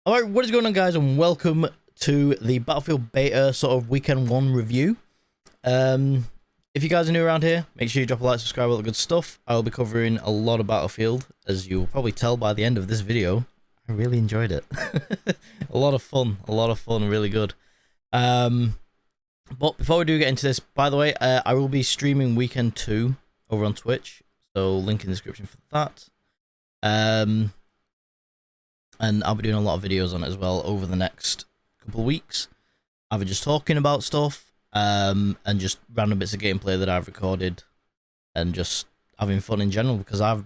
Alright, what is going on, guys, and welcome to the Battlefield Beta sort of Weekend 1 review. If you guys are new around here, make sure you drop a like, subscribe, all the good stuff. I will be covering a lot of Battlefield, as you'll probably tell by the end of this video. I really enjoyed it. a lot of fun, really good. But before we do get into this, by the way, I will be streaming Weekend 2 over on Twitch, so link in the description for that. And I'll be doing a lot of videos on it as well over the next couple of weeks. Either just talking about stuff, and just random bits of gameplay that I've recorded, and just having fun in general, because I've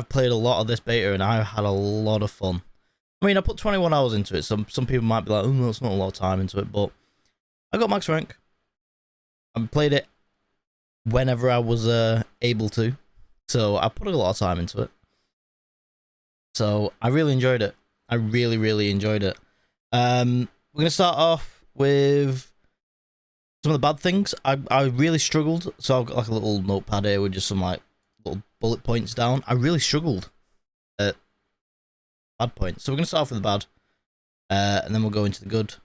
played a lot of this beta and I've had a lot of fun. I mean, I put 21 hours into it. Some people might be like, oh, that's not a lot of time into it, but I got max rank. I played it whenever I was able to, so I put a lot of time into it. So I really enjoyed it. I really enjoyed it. We're gonna start off with some of the bad things. I really struggled. So I've got like a little notepad here with just some like little bullet points down. I really struggled at bad points. So we're gonna start off with the bad, and then we'll go into the good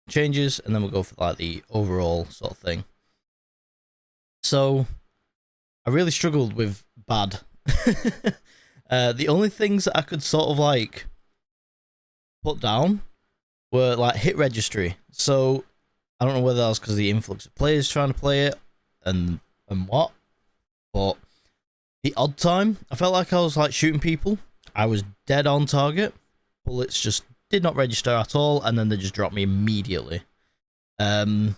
changes, and then we'll go for like the overall sort of thing. So I really struggled with bad. The only things that I could sort of like put down were like hit registry. So I don't know whether that was because of the influx of players trying to play it and what, but the odd time I felt like I was like shooting people. I was dead on target. Bullets just did not register at all, and then they just dropped me immediately. Happened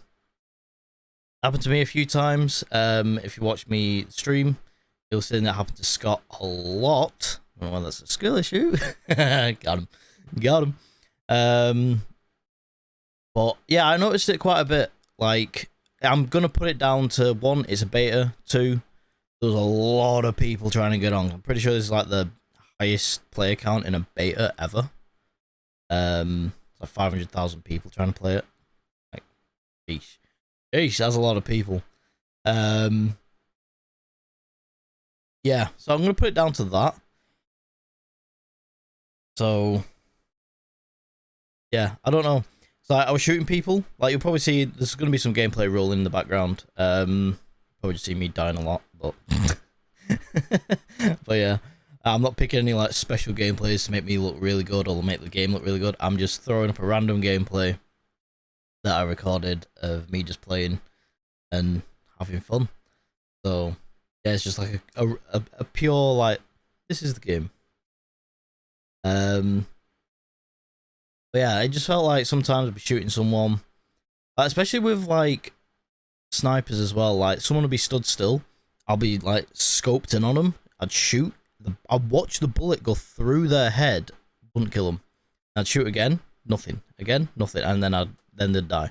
to me a few times. If you watch me stream, you'll see that happened to Scott a lot. I don't know whether that's a skill issue. Got him. But yeah, I noticed it quite a bit. Like, I'm gonna put it down to 1, it's a beta. 2, there was a lot of people trying to get on. I'm pretty sure this is like the highest player count in a beta ever. It's like 500,000 people trying to play it. Like, sheesh, that's a lot of people. Yeah, so I'm going to put it down to that. So, yeah, I don't know. So I was shooting people. Like, you'll probably see, there's going to be some gameplay rolling in the background. Probably just see me dying a lot, but... but yeah, I'm not picking any, like, special gameplays to make me look really good or make the game look really good. I'm just throwing up a random gameplay that I recorded of me just playing and having fun. So... yeah, it's just like a pure, like, this is the game. But yeah, it just felt like sometimes I'd be shooting someone, especially with, like, snipers as well. Like, someone would be stood still, I'll be, like, scoped in on them, I'd shoot, I'd watch the bullet go through their head, wouldn't kill them. I'd shoot again, nothing. Again, nothing, and then they'd die.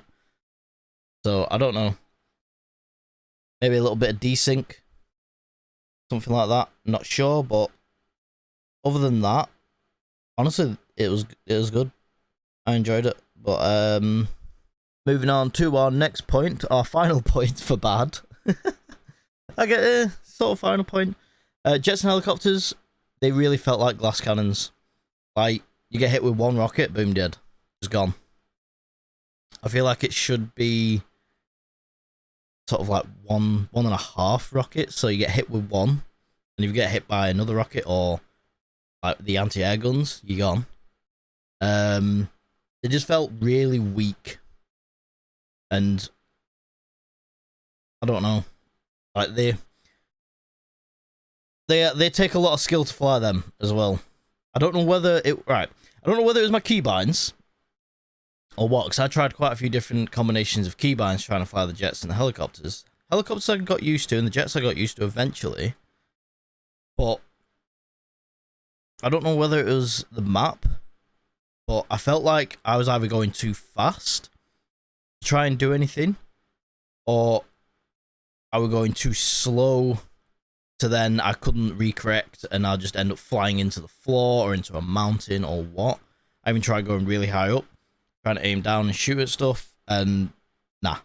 So, I don't know. Maybe a little bit of desync. Something like that, not sure, but other than that, honestly, it was good. I enjoyed it. But moving on to our next point, our final point for bad. I get a sort of final point. Jets and helicopters, they really felt like glass cannons. Like, you get hit with one rocket, boom, dead, it's gone. I feel like it should be sort of like one and a half rockets, so you get hit with one, and if you get hit by another rocket or like the anti-air guns, you're gone. It just felt really weak, and I don't know, like they take a lot of skill to fly them as well. I don't know whether it was my keybinds or what, because I tried quite a few different combinations of keybinds trying to fly the jets and the helicopters. Helicopters I got used to, and the jets I got used to eventually. But I don't know whether it was the map, but I felt like I was either going too fast to try and do anything, or I was going too slow to then I couldn't recorrect, and I'll just end up flying into the floor or into a mountain or what. I even tried going really high up, trying to aim down and shoot at stuff, and nah.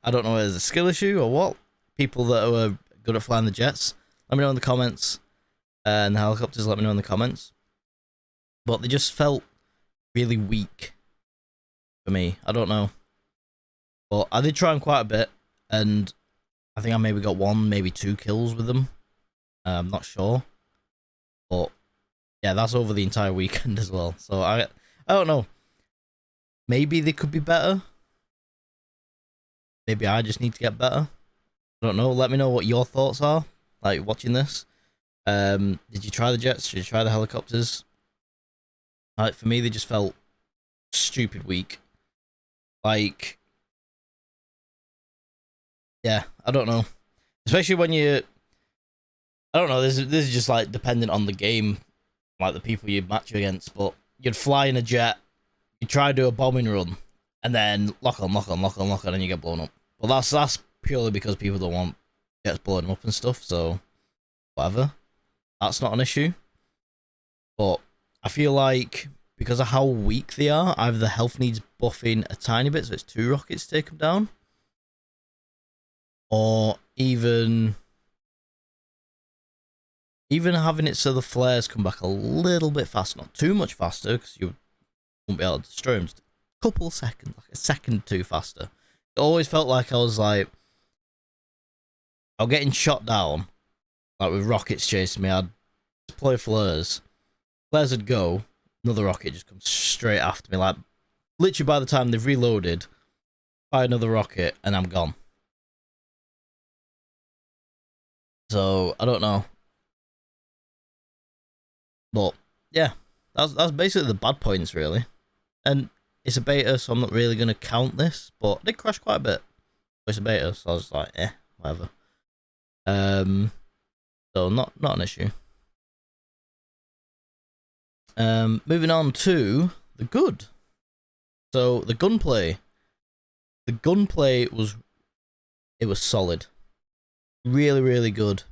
I don't know whether it's a skill issue or what. People that are good at flying the jets, let me know in the comments. and the helicopters, let me know in the comments. But they just felt really weak for me. I don't know. But I did try them quite a bit, and I think I maybe got 1, maybe 2 kills with them. I'm not sure. But yeah, that's over the entire weekend as well. So I don't know. Maybe they could be better. Maybe I just need to get better. I don't know. Let me know what your thoughts are, like, watching this. Did you try the jets? Did you try the helicopters? Like, for me, they just felt stupid weak. Like, yeah, I don't know. Especially when you... I don't know, this is just, like, dependent on the game, like, the people you match against, but you'd fly in a jet, you try to do a bombing run, and then lock on, and you get blown up. Well, that's purely because people don't want jets blowing up and stuff, so whatever. That's not an issue. But I feel like because of how weak they are, either the health needs buffing a tiny bit, so it's 2 rockets to take them down, or even having it so the flares come back a little bit faster, not too much faster, because you won't be able to destroy them. Just a couple of seconds, like a second or 2 faster. It always felt like I was getting shot down, like with rockets chasing me. I'd deploy flares. Flares would go, another rocket just comes straight after me. Like, literally by the time they've reloaded, fire another rocket, and I'm gone. So, I don't know. But, yeah, that's basically the bad points, really. And it's a beta, so I'm not really going to count this, but it did crash quite a bit. It's a beta, so I was like, whatever. So not an issue. Moving on to the good. So the gunplay. The gunplay was solid. Really, really good.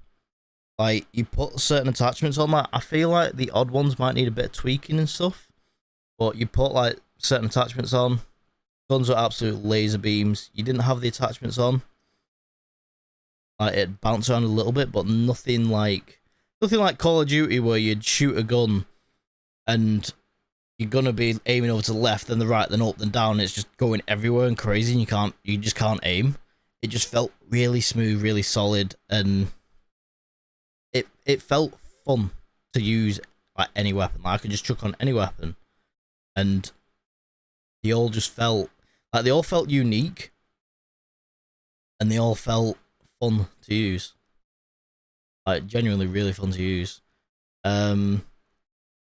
Like, you put certain attachments on that. I feel like the odd ones might need a bit of tweaking and stuff. But you put like certain attachments on. Guns were absolute laser beams. You didn't have the attachments on. Like, it bounced around a little bit, but nothing like Call of Duty where you'd shoot a gun and you're gonna be aiming over to the left, then the right, then up, then down. It's just going everywhere and crazy, and you just can't aim. It just felt really smooth, really solid, and it felt fun to use like any weapon. Like, I could just chuck on any weapon, and they all felt unique, and they all felt fun to use. Like, genuinely really fun to use. Then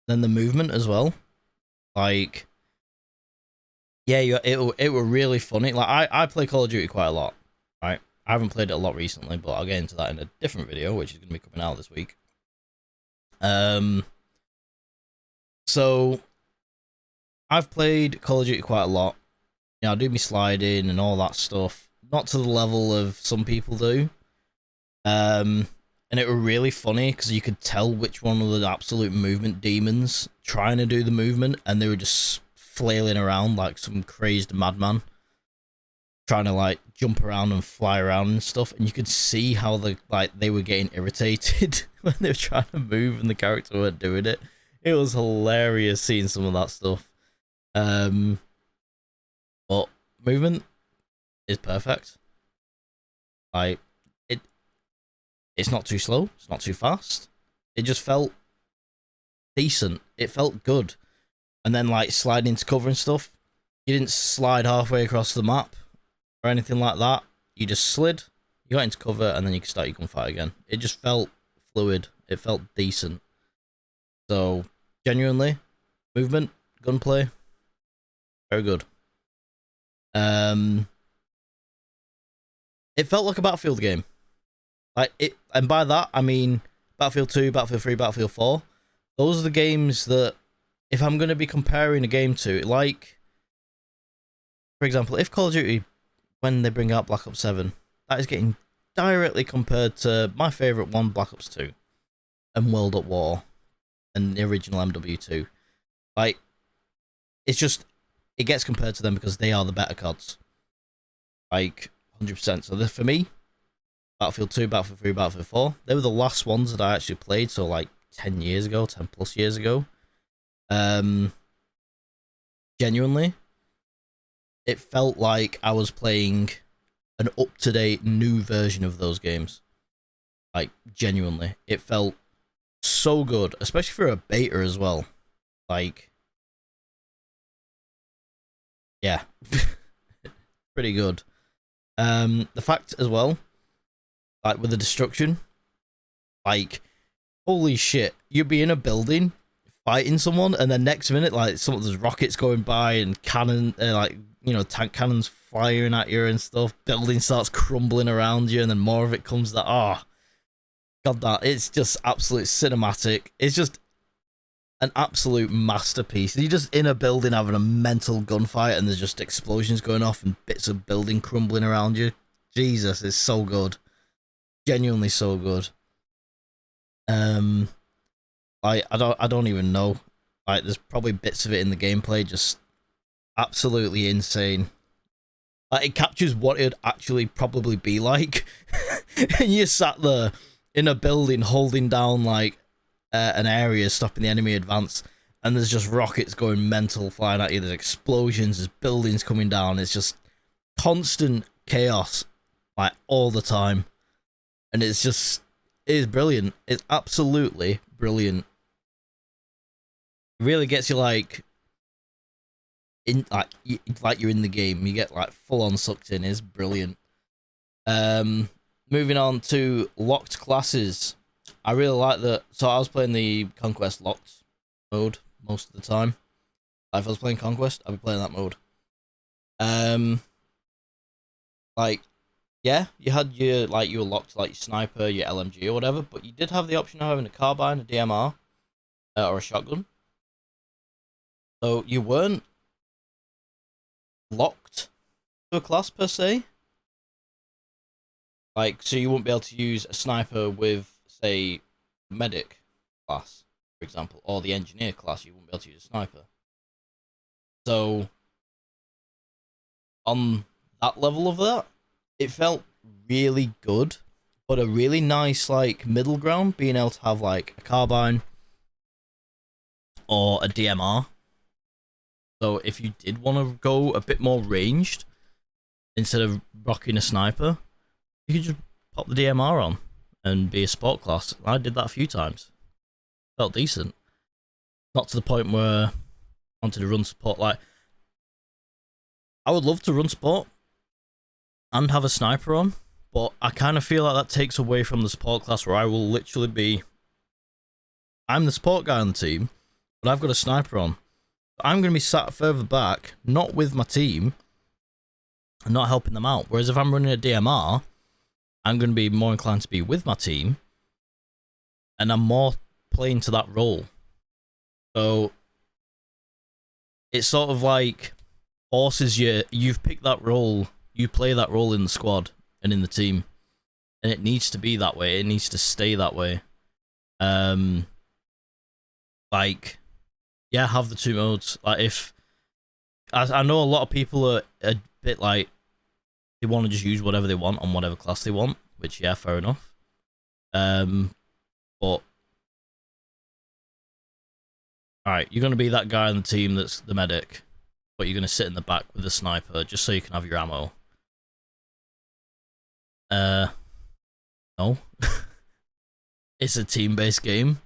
the movement as well. Like, yeah, it were really funny. Like, I play Call of Duty quite a lot, right? I haven't played it a lot recently, but I'll get into that in a different video, which is going to be coming out this week. So I've played Call of Duty quite a lot. You know, I do me sliding and all that stuff. Not to the level of some people do. And it were really funny because you could tell which one were the absolute movement demons trying to do the movement, and they were just flailing around like some crazed madman, trying to like jump around and fly around and stuff. And you could see how they were getting irritated when they were trying to move and the character weren't doing it. It was hilarious seeing some of that stuff. But movement is perfect. Like, it's not too slow, it's not too fast. It just felt decent. It felt good. And then, like, sliding into cover and stuff, you didn't slide halfway across the map or anything like that. You just slid, you got into cover, and then you could start your gunfight again. It just felt fluid. It felt decent. So, genuinely, movement, gunplay, very good. It felt like a Battlefield game. Like, it, and by that I mean Battlefield 2, Battlefield 3, Battlefield 4. Those are the games that, if I'm going to be comparing a game to, like, for example, if Call of Duty, when they bring out Black Ops 7, that is getting directly compared to my favourite one, Black Ops 2, and World at War, and the original MW2. Like, it's just, it gets compared to them because they are the better CODs. Like, 100%. So for me, Battlefield 2, Battlefield 3, Battlefield 4, they were the last ones that I actually played, so like 10 years ago, 10 plus years ago. Genuinely, it felt like I was playing an up-to-date new version of those games. Like, genuinely, it felt so good, especially for a beta as well. Like, yeah, pretty good. The fact as well, like with the destruction, like, holy shit, you'd be in a building fighting someone, and then next minute, like, there's rockets going by and cannon, like, you know, tank cannons firing at you and stuff. Building starts crumbling around you, and then more of it comes. That god, that it's just absolute cinematic. It's just an absolute masterpiece. You're just in a building having a mental gunfight, and there's just explosions going off and bits of building crumbling around you. Jesus, it's so good, genuinely so good. Like, I don't even know. Like, there's probably bits of it in the gameplay just absolutely insane. Like, it captures what it'd actually probably be like, and you sat there in a building holding down like an area, stopping the enemy advance, and there's just rockets going mental, flying at you. There's explosions, there's buildings coming down. It's just constant chaos, like, all the time, and it is brilliant. It's absolutely brilliant. It really gets you like in like you're in the game. You get like full on sucked in. It's brilliant. Moving on to locked classes. I really like that. So I was playing the Conquest locked mode most of the time. If I was playing Conquest, I'd be playing that mode. Like, yeah, you had your, like, you were locked to like your sniper, your LMG or whatever, but you did have the option of having a carbine, a DMR, or a shotgun. So you weren't locked to a class per se. Like, so you wouldn't be able to use a sniper with, say, medic class, for example, or the engineer class. You wouldn't be able to use a sniper. So on that level of that, it felt really good, but a really nice, like, middle ground, being able to have like a carbine or a DMR. So if you did want to go a bit more ranged, instead of rocking a sniper, you could just pop the DMR on and be a sport class. I did that a few times. Felt decent. Not to the point where I wanted to run support. Like, I would love to run sport and have a sniper on, but I kind of feel like that takes away from the support class, where I will literally be... I'm the support guy on the team, but I've got a sniper on. I'm going to be sat further back, not with my team, and not helping them out. Whereas if I'm running a DMR, I'm going to be more inclined to be with my team, and I'm more playing to that role. So it's sort of like forces you, you've picked that role, you play that role in the squad and in the team, and it needs to be that way. It needs to stay that way. Like, yeah, have the two modes. Like, if I know a lot of people are a bit like, they want to just use whatever they want on whatever class they want, which, yeah, fair enough. But alright, you're gonna be that guy on the team that's the medic, but you're gonna sit in the back with the sniper just so you can have your ammo. No. It's a team-based game.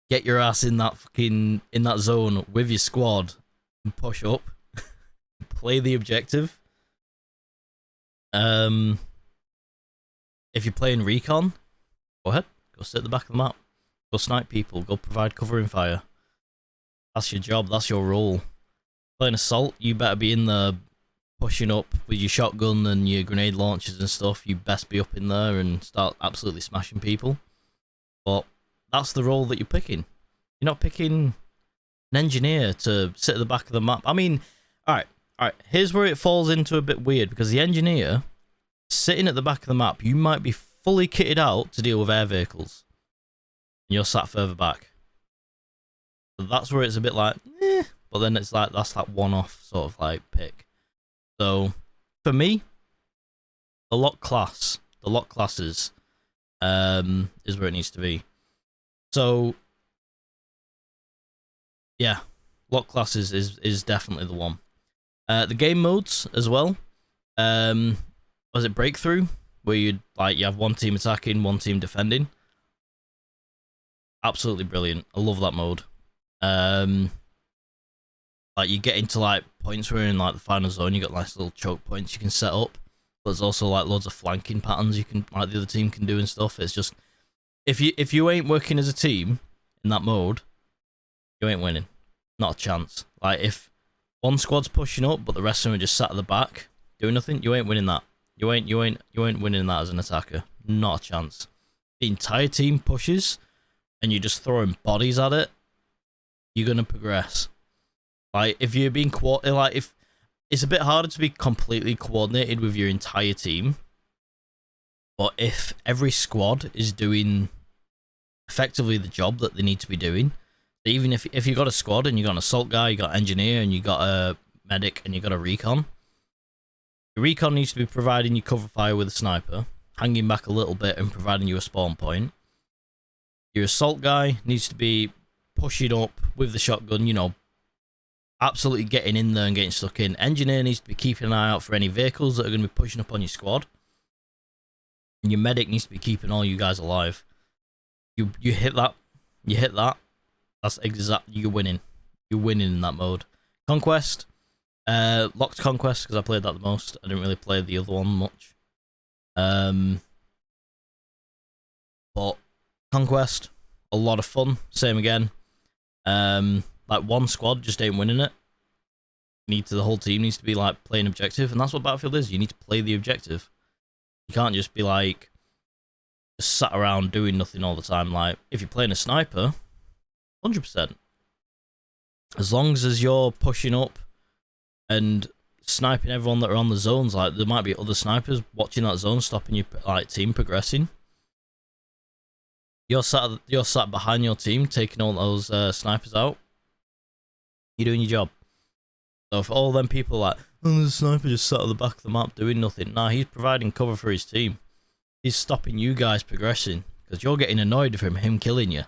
Get your ass in that zone with your squad and push up. Play the objective. If you're playing recon, go ahead. Go sit at the back of the map. Go snipe people. Go provide covering fire. That's your job. That's your role. Playing assault, you better be in there pushing up with your shotgun and your grenade launchers and stuff. You best be up in there and start absolutely smashing people. But that's the role that you're picking. You're not picking an engineer to sit at the back of the map. I mean, alright. Here's where it falls into a bit weird, because the engineer sitting at the back of the map, you might be fully kitted out to deal with air vehicles, and you're sat further back. So that's where it's a bit like, but then it's like, that's that one-off sort of like pick. So for me, the lock classes, is where it needs to be. So yeah, lock classes is definitely the one. The game modes as well. Was it breakthrough, where you have one team attacking, one team defending? Absolutely brilliant. I love that mode. Like you get into like points where in like the final zone, you got nice little choke points you can set up. But there's also like loads of flanking patterns you can the other team can do and stuff. It's just if you ain't working as a team in that mode, you ain't winning. Not a chance. Like if one squad's pushing up, but the rest of them are just sat at the back doing nothing, you ain't winning that. You ain't winning that as an attacker. Not a chance. The entire team pushes, and you're just throwing bodies at it. You're gonna progress. Like if you're being if it's a bit harder to be completely coordinated with your entire team, but if every squad is doing effectively the job that they need to be doing, even if you got a squad and you got an assault guy, you got an engineer, and you got a medic, and you got a recon, the recon needs to be providing you cover fire with a sniper, hanging back a little bit and providing you a spawn point. Your assault guy needs to be pushing up with the shotgun, you know, absolutely getting in there and getting stuck in. Engineer needs to be keeping an eye out for any vehicles that are going to be pushing up on your squad. And your medic needs to be keeping all you guys alive. You hit that. You hit that. That's exactly, you're winning. You're winning in that mode. Conquest. Locked Conquest, because I played that the most. I didn't really play the other one much. But Conquest, a lot of fun. Same again. Like one squad just ain't winning it. The whole team needs to be like playing objective, and that's what Battlefield is. You need to play the objective. You can't just be like just sat around doing nothing all the time. Like if you're playing a sniper, 100%. As long as you're pushing up and sniping everyone that are on the zones, like there might be other snipers watching that zone, stopping your like team progressing. You're sat behind your team, taking all those snipers out. You're doing your job. So if all them people are like, oh, there's a sniper just sat at the back of the map doing nothing, nah, he's providing cover for his team. He's stopping you guys progressing because you're getting annoyed from him killing you.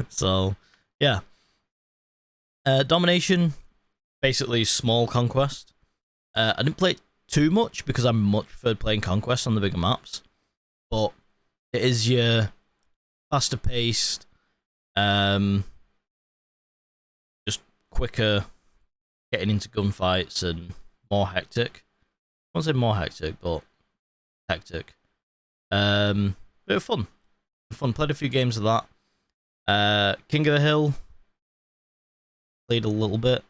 So, yeah. Domination, basically small conquest. I didn't play it too much because I much preferred playing conquest on the bigger maps. But it is your faster paced, just quicker getting into gunfights and more hectic. I won't say more hectic, but hectic. Bit of fun. Played a few games of that. King of the Hill. Played a little bit.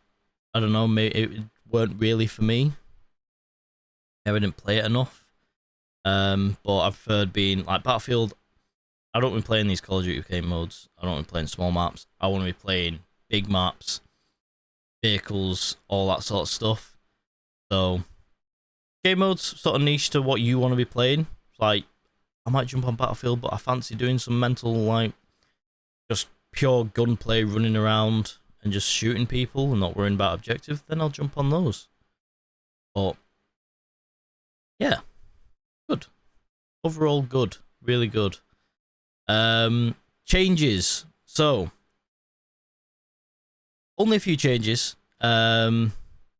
I don't know, maybe it weren't really for me. Maybe I didn't play it enough. But I've heard being like Battlefield. I don't want to be playing these Call of Duty game modes. I don't want to be playing small maps. I want to be playing big maps, vehicles, all that sort of stuff. So game modes sort of niche to what you want to be playing. Like I might jump on Battlefield, but I fancy doing some mental, like just pure gunplay, running around and just shooting people and not worrying about objective. Then I'll jump on those. But yeah. Good. Overall good. Really good. Changes. So only a few changes. The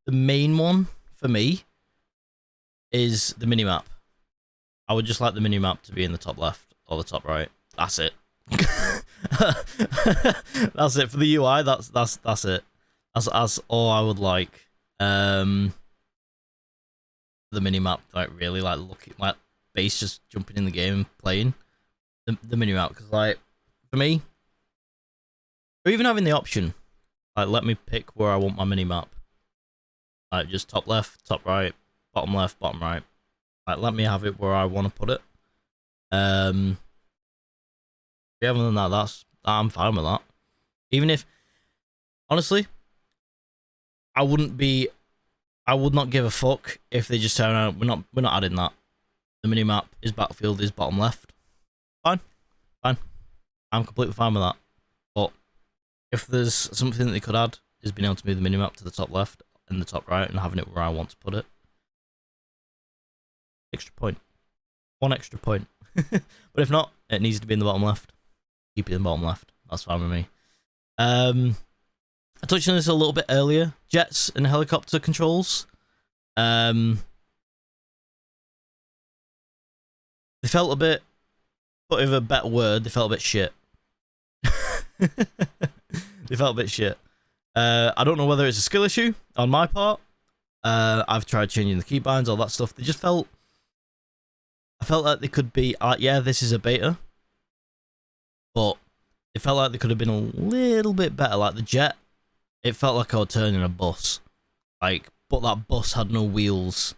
main one for me is the minimap. I would just like the minimap to be in the top left or the top right. That's it. That's it for the UI. That's it. That's all I would like. The minimap, like really, like looking like base just jumping in the game and playing the minimap, because like for me, or even having the option, like let me pick where I want my minimap, like just top left, top right, bottom left, bottom right, like let me have it where I want to put it. Yeah, other than that, I'm fine with that. Even if honestly, I would not give a fuck if they just turn around. We're not adding that. The minimap is Battlefield is bottom left. Fine. I'm completely fine with that. But if there's something that they could add, is being able to move the minimap to the top left and the top right and having it where I want to put it. Extra point. One extra point. But if not, It needs to be in the bottom left. Keep it in the bottom left. That's fine with me. I touched on this a little bit earlier. Jets and helicopter controls. They felt a bit, but with a better word, they felt a bit shit. They felt a bit shit. I don't know whether it's a skill issue on my part. I've tried changing the keybinds, all that stuff. They just felt... I felt like they could be... yeah, this is a beta. But it felt like they could have been a little bit better. Like the jet, it felt like I was turning a bus. Like, but that bus had no wheels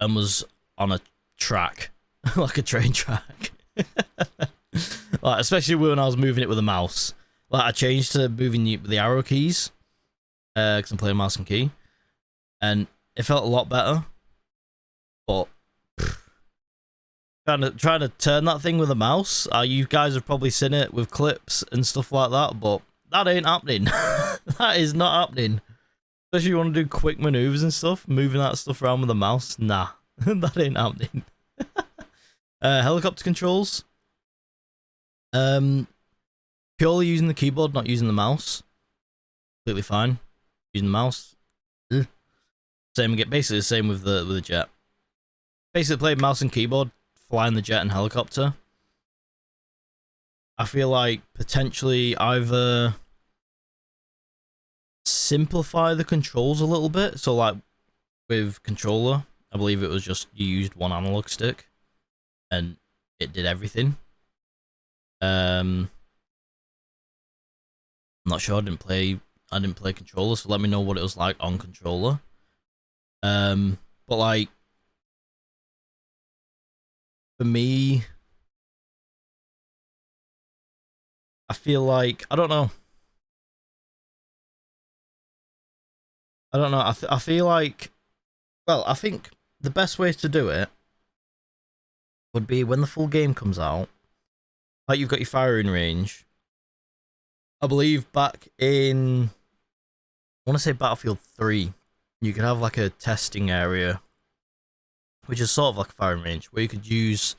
and was on a track. Like a train track. Like, especially when I was moving it with a mouse. Like, I changed to moving the arrow keys. Because I'm playing mouse and key. And it felt a lot better. But trying to turn that thing with a mouse. You guys have probably seen it with clips and stuff like that, but that ain't happening. That is not happening. Especially if you want to do quick maneuvers and stuff, moving that stuff around with a mouse. Nah, that ain't happening. Helicopter controls. Purely using the keyboard, not using the mouse. Completely fine. Using the mouse. Same again, basically the same with the jet. Basically played mouse and keyboard, flying the jet and helicopter. I feel like potentially either simplify the controls a little bit. So like with controller, I believe it was just you used one analog stick and it did everything. I'm not sure. I didn't play controller, so let me know what it was like on controller. But like for me, I feel like I don't know. I feel like, well, I think the best way to do it would be when the full game comes out. Like you've got your firing range. I believe back in, I want to say Battlefield 3, you could have like a testing area, which is sort of like a firing range, where you could use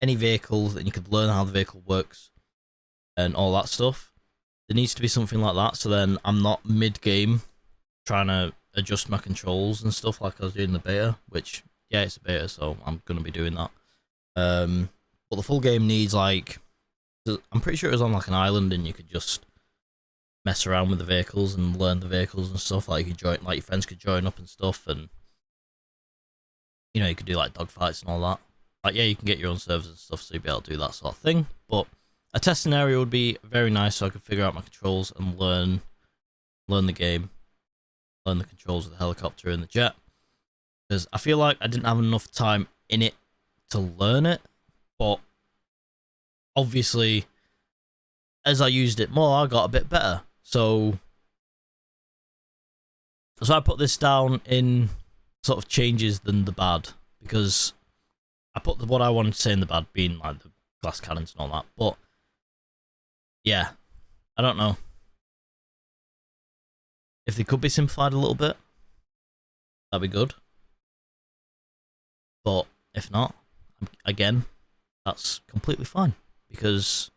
any vehicles and you could learn how the vehicle works and all that stuff. There needs to be something like that, so then I'm not mid-game trying to adjust my controls and stuff like I was doing in the beta, which, yeah, it's a beta, so I'm going to be doing that. But the full game needs, like, I'm pretty sure it was on like an island and you could just mess around with the vehicles and learn the vehicles and stuff. Like you could join, like your friends could join up and stuff, and you know, you could do like dogfights and all that. Like, yeah, you can get your own servers and stuff, so you'd be able to do that sort of thing. But a testing area would be very nice, so I could figure out my controls and learn the game, learn the controls of the helicopter and the jet. Because I feel like I didn't have enough time in it to learn it, but obviously, as I used it more, I got a bit better. So I put this down in sort of changes than the bad, because I put what I wanted to say in the bad being like the glass cannons and all that. But yeah, I don't know if they could be simplified a little bit. That'd be good. But if not, again, that's completely fine, because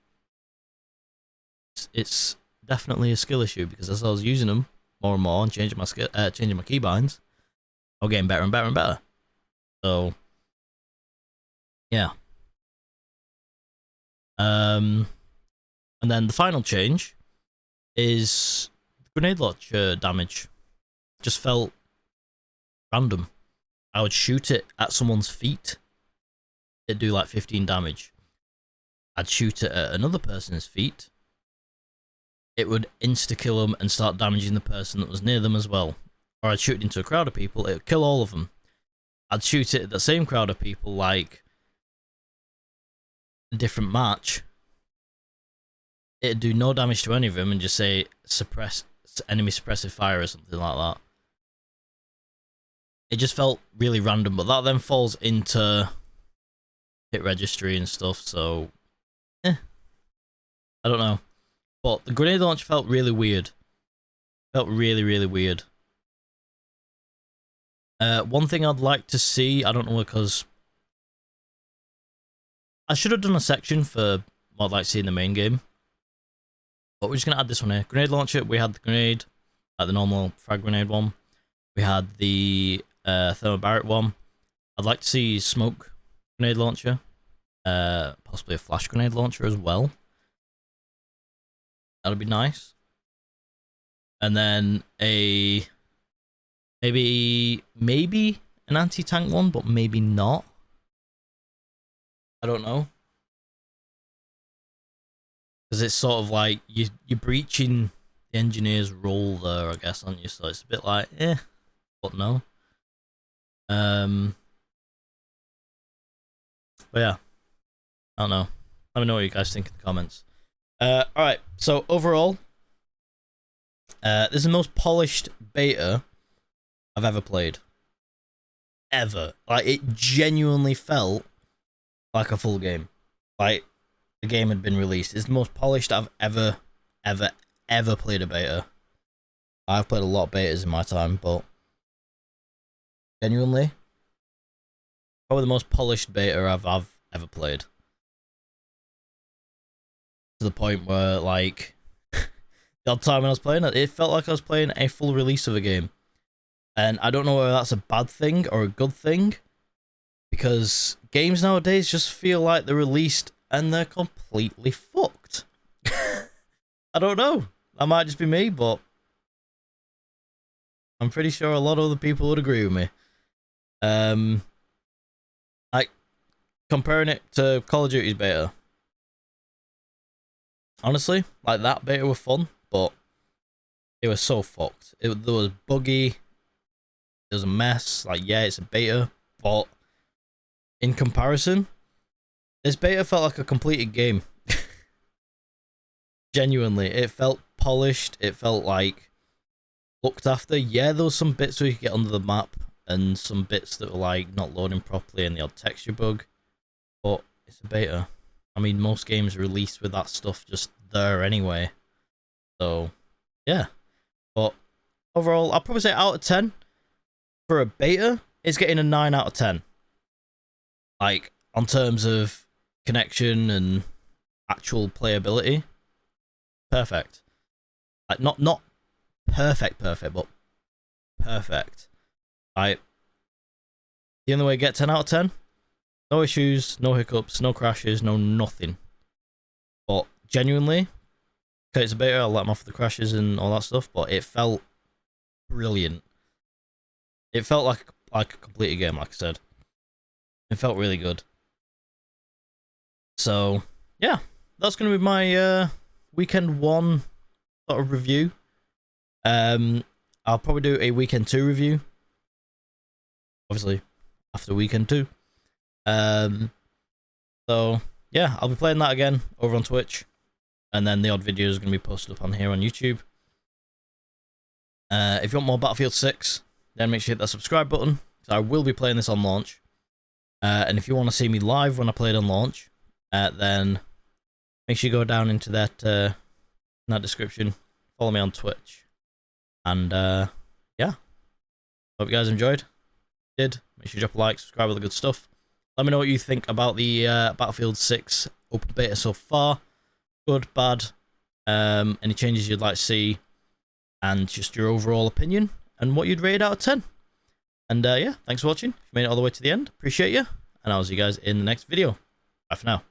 it's definitely a skill issue. Because as I was using them more and more and changing my keybinds, I was getting better and better and better. So yeah. And then the final change is grenade launcher damage. Just felt random. I would shoot it at someone's feet, it'd do like 15 damage. I'd shoot it at another person's feet, it would insta-kill them and start damaging the person that was near them as well. Or I'd shoot it into a crowd of people, it would kill all of them. I'd shoot it at the same crowd of people, like a different match. It'd do no damage to any of them and just say suppress enemy suppressive fire or something like that. It just felt really random, but that then falls into hit registry and stuff, so I don't know. But the grenade launch felt really weird. Felt really, really weird. One thing I'd like to see, I don't know, because I should have done a section for what I'd like to see in the main game. But we're just going to add this one here. Grenade launcher, we had the grenade, like the normal frag grenade one. We had the thermobaric one. I'd like to see smoke grenade launcher. Possibly a flash grenade launcher as well. That'd be nice. And then a maybe an anti-tank one, but maybe not. I don't know. Because it's sort of like you're breaching the engineer's role there, I guess, aren't you? So it's a bit like, but no. But yeah, I don't know. Let me know what you guys think in the comments. Alright, so overall, this is the most polished beta I've ever played. Ever. Like, it genuinely felt like a full game. Like, the game had been released. It's the most polished I've ever played a beta. I've played a lot of betas in my time, but genuinely, probably the most polished beta I've ever played. To the point where, like, the odd time when I was playing it, it felt like I was playing a full release of a game. And I don't know whether that's a bad thing or a good thing, because games nowadays just feel like they're released and they're completely fucked. I don't know. That might just be me, but I'm pretty sure a lot of other people would agree with me. Like, comparing it to Call of Duty's beta. Honestly, like, that beta was fun, but it was so fucked. There was buggy. It was a mess. Like, yeah, it's a beta, but in comparison, this beta felt like a completed game. Genuinely, it felt polished. It felt like looked after. Yeah, there was some bits where you could get under the map, and some bits that were like not loading properly and the odd texture bug. But it's a beta. I mean, most games released with that stuff just there anyway. So, yeah. But overall, I'll probably say out of 10 for a beta, it's getting a 9 out of 10. Like, on terms of connection and actual playability, perfect. Like, not perfect, but perfect. Like, the only way to get 10 out of 10, no issues, no hiccups, no crashes, no nothing. But genuinely, okay, it's a beta, I'll let them off the crashes and all that stuff, but it felt brilliant. It felt like a completed game, like I said. It felt really good. So, yeah, that's going to be my weekend 1 sort of review. I'll probably do a weekend 2 review. Obviously, after weekend 2. So, yeah, I'll be playing that again over on Twitch. And then the odd video is going to be posted up on here on YouTube. If you want more Battlefield 6, then make sure you hit that subscribe button. So I will be playing this on launch. And if you want to see me live when I play it on launch, then make sure you go down into that description. Follow me on Twitch. And yeah, hope you guys enjoyed. Did make sure you drop a like, subscribe, all the good stuff. Let me know what you think about the Battlefield 6 open beta so far. Good, bad, any changes you'd like to see, and just your overall opinion and what you'd rate it out of 10. And yeah, thanks for watching. If you made it all the way to the end, appreciate you, and I'll see you guys in the next video. Bye for now.